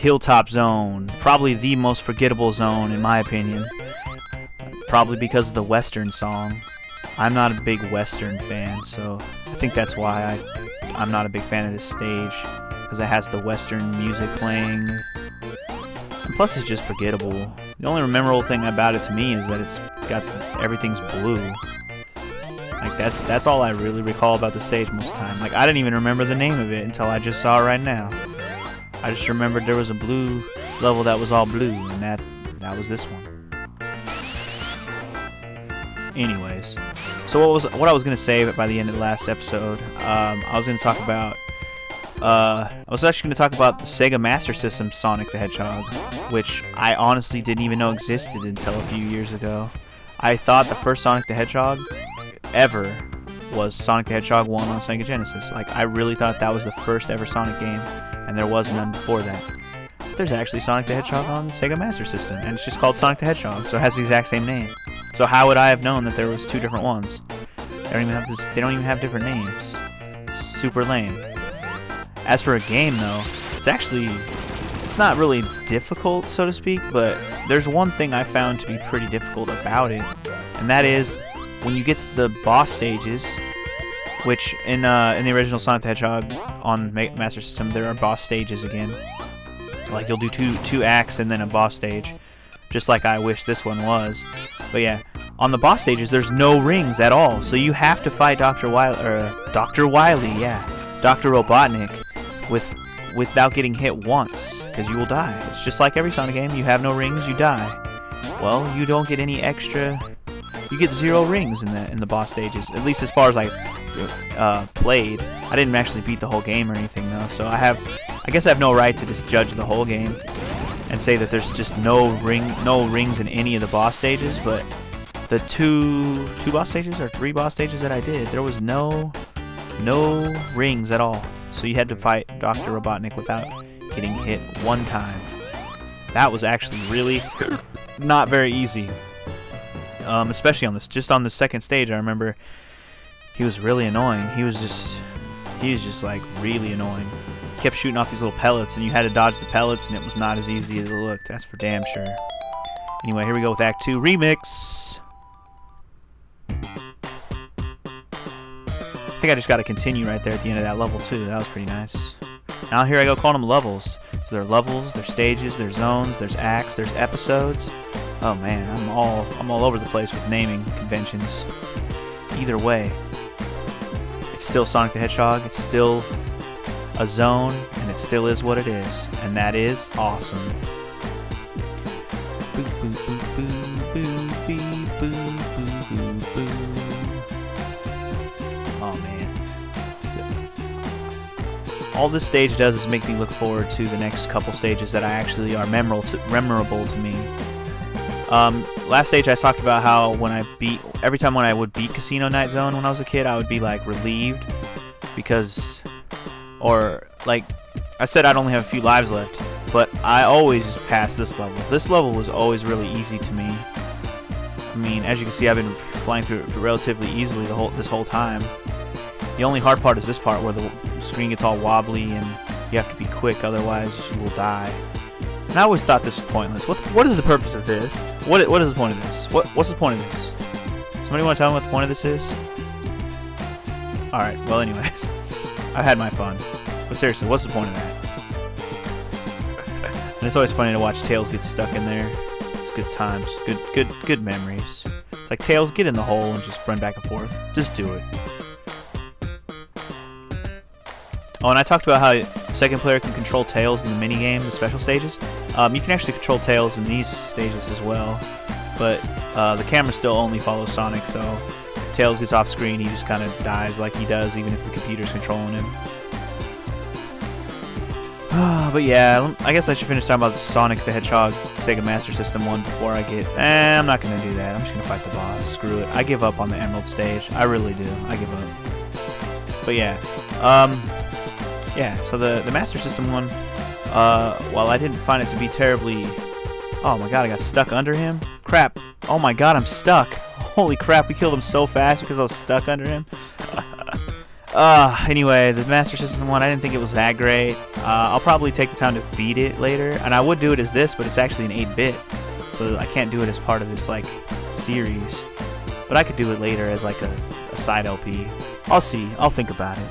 Hilltop Zone, probably the most forgettable zone in my opinion. Probably because of the Western song. I'm not a big Western fan, so I think that's why I'm not a big fan of this stage, because it has the Western music playing. And plus, it's just forgettable. The only memorable thing about it to me is that it's got everything's blue. Like that's all I really recall about the stage most of the time. Like I didn't even remember the name of it until I just saw it right now. I just remembered there was a blue level that was all blue, and that was this one. Anyways, so what I was gonna say by the end of the last episode, I was gonna talk about. I was actually going to talk about the Sega Master System Sonic the Hedgehog, which I honestly didn't even know existed until a few years ago. I thought the first Sonic the Hedgehog ever was Sonic the Hedgehog 1 on Sega Genesis. Like, I really thought that was the first ever Sonic game, and there was none before that. But there's actually Sonic the Hedgehog on Sega Master System, and it's just called Sonic the Hedgehog, so it has the exact same name. So how would I have known that there was two different ones? They don't even have different names. It's super lame. As for a game, though, it's not really difficult, so to speak, but there's one thing I found to be pretty difficult about it, and that is when you get to the boss stages, which in the original Sonic the Hedgehog on Master System, there are boss stages again. Like, you'll do two acts and then a boss stage, just like I wish this one was. But yeah, on the boss stages, there's no rings at all, so you have to fight Dr. Wily, yeah, Dr. Robotnik, without getting hit once, because you will die. It's just like every Sonic game. You have no rings, you die. Well, you don't get any extra. You get 0 rings in the boss stages, at least as far as I played. I didn't actually beat the whole game or anything though, so I guess I have no right to just judge the whole game and say that there's just no rings in any of the boss stages. But the two boss stages or 3 boss stages that I did, there was no rings at all. So you had to fight Dr. Robotnik without getting hit one time. That was actually really not very easy. Especially on the second stage, I remember he was really annoying. He was just like really annoying. He kept shooting off these little pellets, and you had to dodge the pellets, and it was not as easy as it looked. That's for damn sure. Anyway, here we go with Act 2 Remix. I think I just got to continue right there at the end of that level too. That was pretty nice. Now here I go calling them levels. So there are levels, there's stages, there's zones, there's acts, there's episodes. Oh man, I'm all over the place with naming conventions. Either way, it's still Sonic the Hedgehog. It's still a zone, and it still is what it is, and that is awesome. Boo, boo, boo, boo, boo, boo, boo, boo, boo, boo. Oh man. All this stage does is make me look forward to the next couple stages that actually are memorable to me. Last stage I talked about how every time when I would beat Casino Night Zone when I was a kid, I would be like relieved because, or like I said, I'd only have a few lives left, but I always just passed this level. This level was always really easy to me. I mean, as you can see, I've been flying through it relatively easily this whole time. The only hard part is this part where the screen gets all wobbly and you have to be quick, otherwise you will die. And I always thought this was pointless. What is the purpose of this? What is the point of this? What's the point of this? Somebody want to tell me what the point of this is? Alright, well anyways. I've had my fun. But seriously, what's the point of that? And it's always funny to watch Tails get stuck in there. It's good times. Good memories. It's like, Tails, get in the hole and just run back and forth. Just do it. Oh, and I talked about how second player can control Tails in the minigame, the special stages. You can actually control Tails in these stages as well, but the camera still only follows Sonic, so if Tails gets off screen, he just kind of dies like he does, even if the computer's controlling him. But yeah, I guess I should finish talking about the Sonic the Hedgehog Sega Master System one before I get... I'm not going to do that. I'm just going to fight the boss. Screw it. I give up on the Emerald stage. I really do. I give up. But yeah. Yeah, so the Master System one, while I didn't find it to be terribly... Oh my god, I got stuck under him? Crap. Oh my god, I'm stuck. Holy crap, we killed him so fast because I was stuck under him. Anyway, the Master System one, I didn't think it was that great. I'll probably take the time to beat it later, and I would do it as this, but it's actually an 8-bit, so I can't do it as part of this like series. But I could do it later as like a side LP. I'll see. I'll think about it.